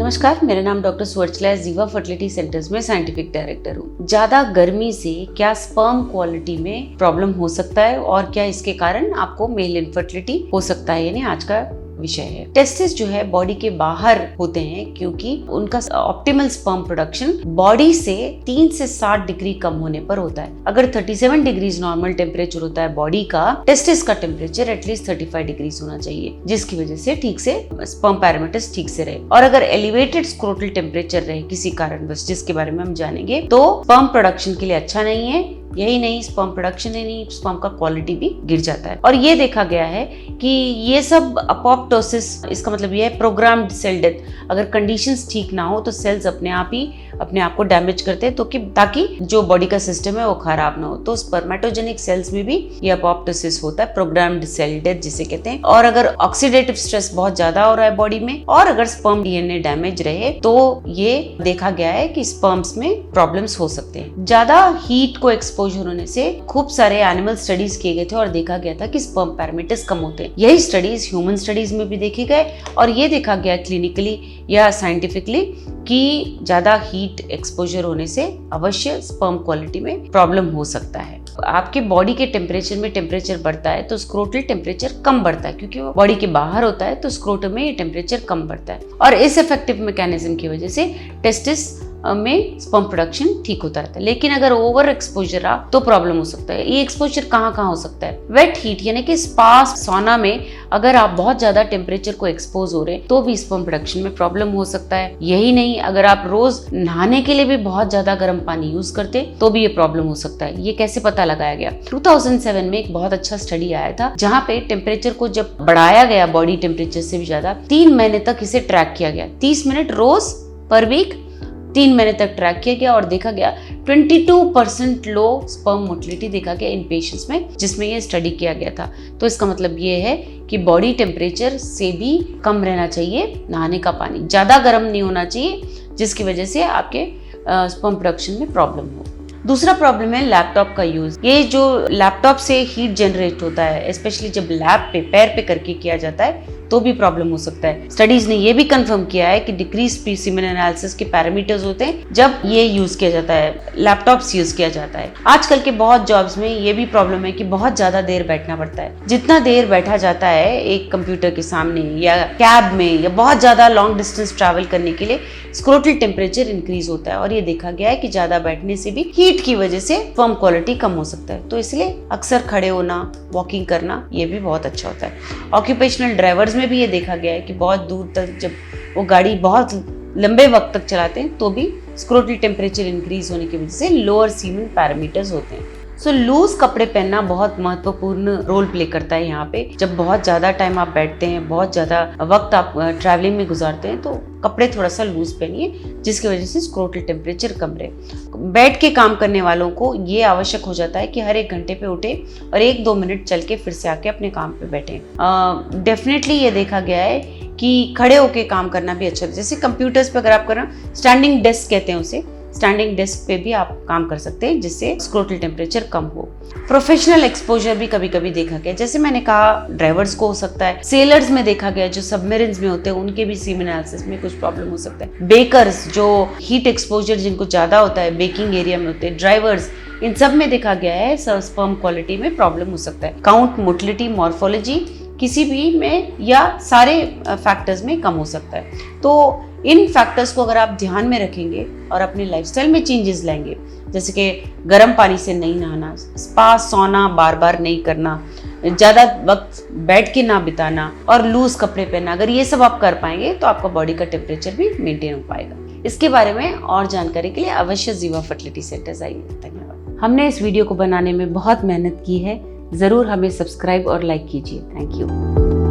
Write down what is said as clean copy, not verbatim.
नमस्कार, मेरा नाम डॉक्टर सुवर्चला जीवा फर्टिलिटी सेंटर्स में साइंटिफिक डायरेक्टर हूँ। ज्यादा गर्मी से क्या स्पर्म क्वालिटी में प्रॉब्लम हो सकता है और क्या इसके कारण आपको मेल इनफर्टिलिटी हो सकता है, यानी आज का विषय है। टेस्टिस जो है बॉडी के बाहर होते हैं क्योंकि उनका ऑप्टिमल स्पर्म प्रोडक्शन बॉडी से 3 से 7 डिग्री कम होने पर होता है। अगर 37 डिग्रीज नॉर्मल टेम्परेचर होता है बॉडी का, टेस्टिस का टेम्परेचर एटलीस्ट 35 डिग्रीज होना चाहिए, जिसकी वजह से ठीक से स्पर्म पैरामीटर्स ठीक से रहे। और अगर एलिवेटेड स्क्रोटल टेम्परेचर रहे किसी कारणवश, जिसके बारे में हम जानेंगे, तो स्पर्म प्रोडक्शन के लिए अच्छा नहीं है। यही नहीं, स्पर्म प्रोडक्शन ही नहीं, स्पर्म का क्वालिटी भी गिर जाता है। और ये देखा गया है कि ये सब अपोप्टोसिस, इसका मतलब ये है प्रोग्राम्ड सेल डेथ। अगर कंडीशंस ठीक ना हो तो सेल्स अपने आप को डैमेज करते हैं, तो कि ताकि जो बॉडी का सिस्टम है वो खराब ना हो। तो स्पर्मेटोजेनिक सेल्स में भी ये अपोप्टोसिस होता है, प्रोग्राम्ड सेल डेथ जिसे कहते हैं। और अगर ऑक्सीडेटिव स्ट्रेस बहुत ज्यादा हो रहा है बॉडी में और अगर स्पर्म डीएनए डैमेज रहे तो ये देखा गया है कि स्पर्म्स में प्रॉब्लम्स हो सकते हैं। ज्यादा हीट को एक्सपोजर होने से खूब सारे एनिमल स्टडीज किए गए थे और देखा गया था कि स्पर्म पैरामीटर्स कम होते हैं। यही स्टडीज ह्यूमन स्टडीज में भी देखे गए और ये देखा गया क्लिनिकली या साइंटिफिकली कि ज्यादा हीट एक्सपोजर होने से अवश्य स्पर्म क्वालिटी में प्रॉब्लम हो सकता है। आपके बॉडी के टेम्परेचर में टेम्परेचर बढ़ता है तो स्क्रोटल टेम्परेचर कम बढ़ता है, क्योंकि वो बॉडी के बाहर होता है तो स्क्रोटम में ये टेम्परेचर कम बढ़ता है। और इस इफेक्टिव मैकेनिज्म की वजह से टेस्टिस में स्पर्म प्रोडक्शन ठीक होता रहता है। लेकिन अगर ओवर एक्सपोजर रहा तो प्रॉब्लम हो सकता है। ये एक्सपोजर कहाँ हो सकता है? वेट हीट यानी कि स्पा सौना में अगर आप बहुत ज्यादा टेम्परेचर को एक्सपोज हो रहे हैं तो भी स्पर्म प्रोडक्शन में प्रॉब्लम हो सकता है। यही नहीं, अगर आप रोज नहाने के लिए भी बहुत ज्यादा गर्म पानी यूज करते तो भी ये प्रॉब्लम हो सकता है। ये कैसे पता लगाया गया? 2007 में एक बहुत अच्छा स्टडी आया था जहाँ पे टेम्परेचर को जब बढ़ाया गया बॉडी टेम्परेचर से भी ज्यादा, 3 महीने तक इसे ट्रैक किया गया। 30 मिनट रोज पर वीक 3 महीने तक ट्रैक किया गया और देखा गया 22% लो स्पर्म मोटिलिटी देखा गया इन पेशेंट्स में जिसमें ये स्टडी किया गया था। तो इसका मतलब ये है कि बॉडी टेम्परेचर से भी कम रहना चाहिए नहाने का पानी, ज़्यादा गर्म नहीं होना चाहिए जिसकी वजह से आपके स्पर्म प्रोडक्शन में प्रॉब्लम हो। दूसरा प्रॉब्लम है लैपटॉप का यूज। ये जो लैपटॉप से हीट जनरेट होता है, स्पेशली जब लैब पे पैर पे करके किया जाता है तो भी प्रॉब्लम हो सकता है। स्टडीज ने ये भी कंफर्म किया है कि डिक्रीज स्पेसिमेन एनालिसिस के पैरामीटर्स होते हैं जब ये यूज किया जाता है, लैपटॉप्स यूज किया जाता है। आजकल के बहुत जॉब्स में ये भी प्रॉब्लम है कि बहुत ज्यादा देर बैठना पड़ता है। जितना देर बैठा जाता है एक कंप्यूटर के सामने या कैब में या बहुत ज्यादा लॉन्ग डिस्टेंस ट्रैवल करने के लिए, स्क्रोटल टेम्परेचर इंक्रीज होता है। और ये देखा गया है कि ज्यादा बैठने से भी हीट की वजह से स्पर्म क्वालिटी कम हो सकता है। तो इसलिए अक्सर खड़े होना, वॉकिंग करना ये भी बहुत अच्छा होता है। ऑक्यूपेशनल ड्राइवर्स में भी ये देखा गया है कि बहुत दूर तक जब वो गाड़ी बहुत लंबे वक्त तक चलाते हैं तो भी स्क्रोटल टेम्परेचर इंक्रीज होने की वजह से लोअर सीमेन पैरामीटर्स होते हैं। सो लूज कपड़े पहनना बहुत महत्वपूर्ण रोल प्ले करता है यहाँ पे। जब बहुत ज़्यादा टाइम आप बैठते हैं, बहुत ज़्यादा वक्त आप ट्रैवलिंग में गुजारते हैं तो कपड़े थोड़ा सा लूज पहनिए जिसकी वजह से स्क्रोटल टेम्परेचर कम रहे। बैठ के काम करने वालों को ये आवश्यक हो जाता है कि हर 1 घंटे पे उठे और 1-2 मिनट चल के फिर से आके अपने काम पे बैठे। डेफिनेटली ये देखा गया है कि खड़े होके काम करना भी अच्छा है। जैसे कंप्यूटर्स पे अगर आप कर रहे हो, स्टैंडिंग डेस्क कहते हैं उसे, स्टैंडिंग डेस्क पे भी आप काम कर सकते हैं जिससे स्क्रोटल टेम्परेचर कम हो। प्रोफेशनल एक्सपोजर भी कभी कभी देखा गया, जैसे मैंने कहा ड्राइवर्स को हो सकता है। सेलर्स में देखा गया, जो सबमरीन्स में होते हैं उनके भी सीमेन एनालिसिस में कुछ प्रॉब्लम हो सकता है। बेकर्स जो हीट एक्सपोजर जिनको ज्यादा होता है, बेकिंग एरिया में होते हैं, ड्राइवर्स, इन सब में देखा गया है स्पर्म क्वालिटी में प्रॉब्लम हो सकता है। काउंट, मोटिलिटी, मॉर्फोलॉजी किसी भी में या सारे फैक्टर्स में कम हो सकता है। तो इन फैक्टर्स को अगर आप ध्यान में रखेंगे और अपने लाइफस्टाइल में चेंजेस लाएंगे, जैसे कि गर्म पानी से नहीं नहाना, स्पा सौना बार बार नहीं करना, ज़्यादा वक्त बैठ के ना बिताना और लूज कपड़े पहनना, अगर ये सब आप कर पाएंगे तो आपका बॉडी का टेम्परेचर भी मेंटेन हो पाएगा। इसके बारे में और जानकारी के लिए अवश्य जीवा फर्टिलिटी सेंटर्स आइए। धन्यवाद। हमने इस वीडियो को बनाने में बहुत मेहनत की है, ज़रूर हमें सब्सक्राइब और लाइक कीजिए। Thank you.